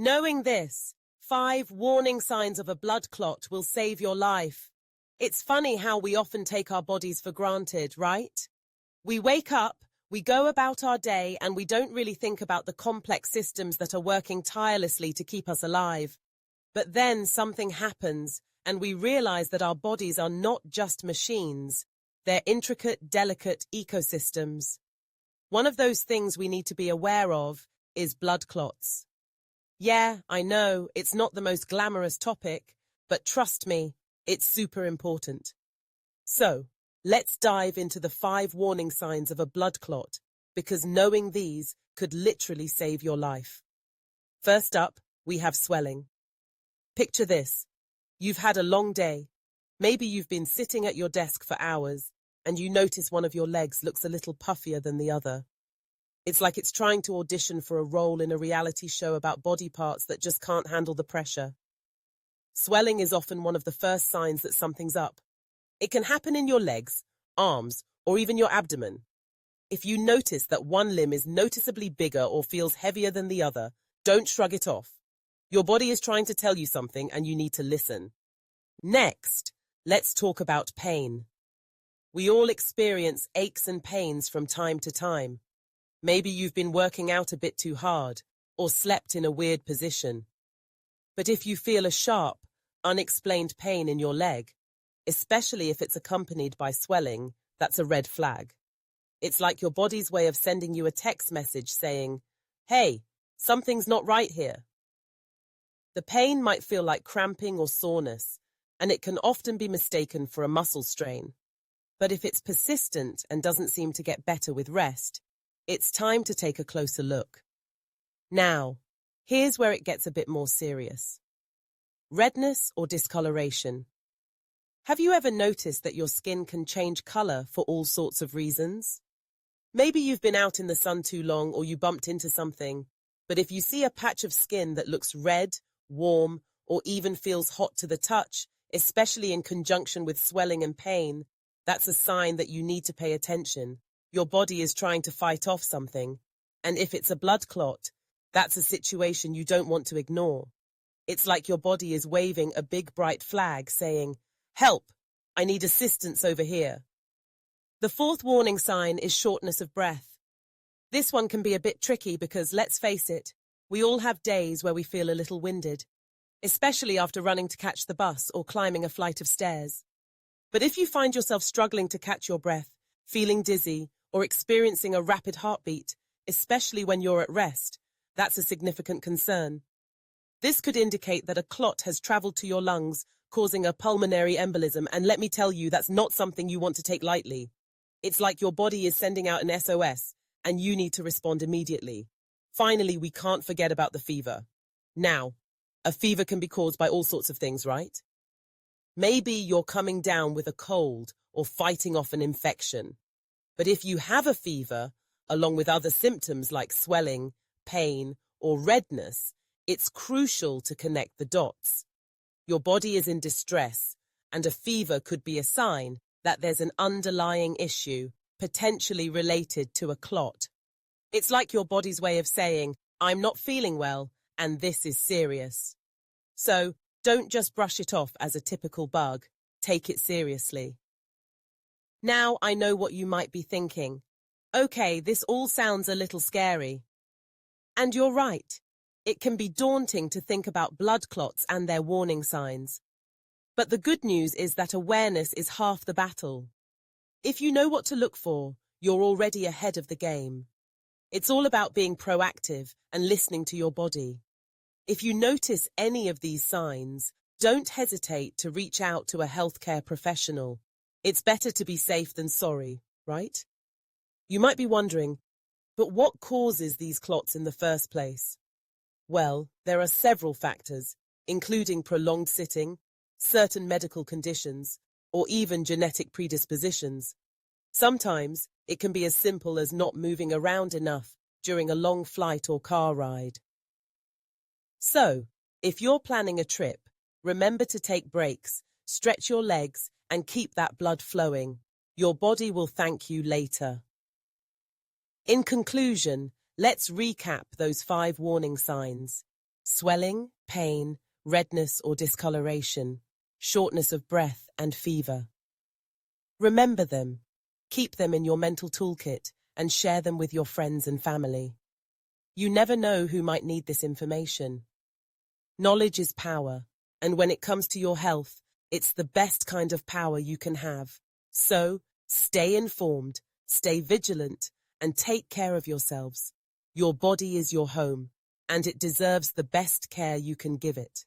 Knowing this, 5 warning signs of a blood clot will save your life. It's funny how we often take our bodies for granted, right? We wake up, we go about our day, and we don't really think about the complex systems that are working tirelessly to keep us alive. But then something happens, and we realize that our bodies are not just machines. They're intricate, delicate ecosystems. One of those things we need to be aware of is blood clots. Yeah, I know, it's not the most glamorous topic, but trust me, it's super important. So, let's dive into the 5 warning signs of a blood clot, because knowing these could literally save your life. First up, we have swelling. Picture this. You've had a long day. Maybe you've been sitting at your desk for hours, and you notice one of your legs looks a little puffier than the other. It's like it's trying to audition for a role in a reality show about body parts that just can't handle the pressure. Swelling is often one of the first signs that something's up. It can happen in your legs, arms, or even your abdomen. If you notice that one limb is noticeably bigger or feels heavier than the other, don't shrug it off. Your body is trying to tell you something and you need to listen. Next, let's talk about pain. We all experience aches and pains from time to time. Maybe you've been working out a bit too hard or slept in a weird position. But if you feel a sharp, unexplained pain in your leg, especially if it's accompanied by swelling, that's a red flag. It's like your body's way of sending you a text message saying, "Hey, something's not right here." The pain might feel like cramping or soreness, and it can often be mistaken for a muscle strain. But if it's persistent and doesn't seem to get better with rest, it's time to take a closer look. Now, here's where it gets a bit more serious. Redness or discoloration. Have you ever noticed that your skin can change color for all sorts of reasons? Maybe you've been out in the sun too long or you bumped into something, but if you see a patch of skin that looks red, warm, or even feels hot to the touch, especially in conjunction with swelling and pain, that's a sign that you need to pay attention. Your body is trying to fight off something, and if it's a blood clot, that's a situation you don't want to ignore. It's like your body is waving a big bright flag saying, "Help! I need assistance over here." The 4th warning sign is shortness of breath. This one can be a bit tricky because, let's face it, we all have days where we feel a little winded, especially after running to catch the bus or climbing a flight of stairs. But if you find yourself struggling to catch your breath, feeling dizzy, or experiencing a rapid heartbeat, especially when you're at rest, that's a significant concern. This could indicate that a clot has traveled to your lungs, causing a pulmonary embolism, and let me tell you, that's not something you want to take lightly. It's like your body is sending out an SOS, and you need to respond immediately. Finally, we can't forget about the fever. Now, a fever can be caused by all sorts of things, right? Maybe you're coming down with a cold or fighting off an infection. But if you have a fever, along with other symptoms like swelling, pain, or redness, it's crucial to connect the dots. Your body is in distress, and a fever could be a sign that there's an underlying issue, potentially related to a clot. It's like your body's way of saying, "I'm not feeling well, and this is serious." So, don't just brush it off as a typical bug. Take it seriously. Now I know what you might be thinking. Okay, this all sounds a little scary. And you're right. It can be daunting to think about blood clots and their warning signs. But the good news is that awareness is half the battle. If you know what to look for, you're already ahead of the game. It's all about being proactive and listening to your body. If you notice any of these signs, don't hesitate to reach out to a healthcare professional. It's better to be safe than sorry, right? You might be wondering, but what causes these clots in the first place? Well, there are several factors, including prolonged sitting, certain medical conditions, or even genetic predispositions. Sometimes it can be as simple as not moving around enough during a long flight or car ride. So, if you're planning a trip, remember to take breaks, stretch your legs, and keep that blood flowing. Your body will thank you later. In conclusion, let's recap those 5 warning signs. swelling, pain, redness or discoloration, shortness of breath and fever. Remember them, keep them in your mental toolkit and share them with your friends and family. You never know who might need this information. Knowledge is power, and when it comes to your health, it's the best kind of power you can have. So, stay informed, stay vigilant, and take care of yourselves. Your body is your home, and it deserves the best care you can give it.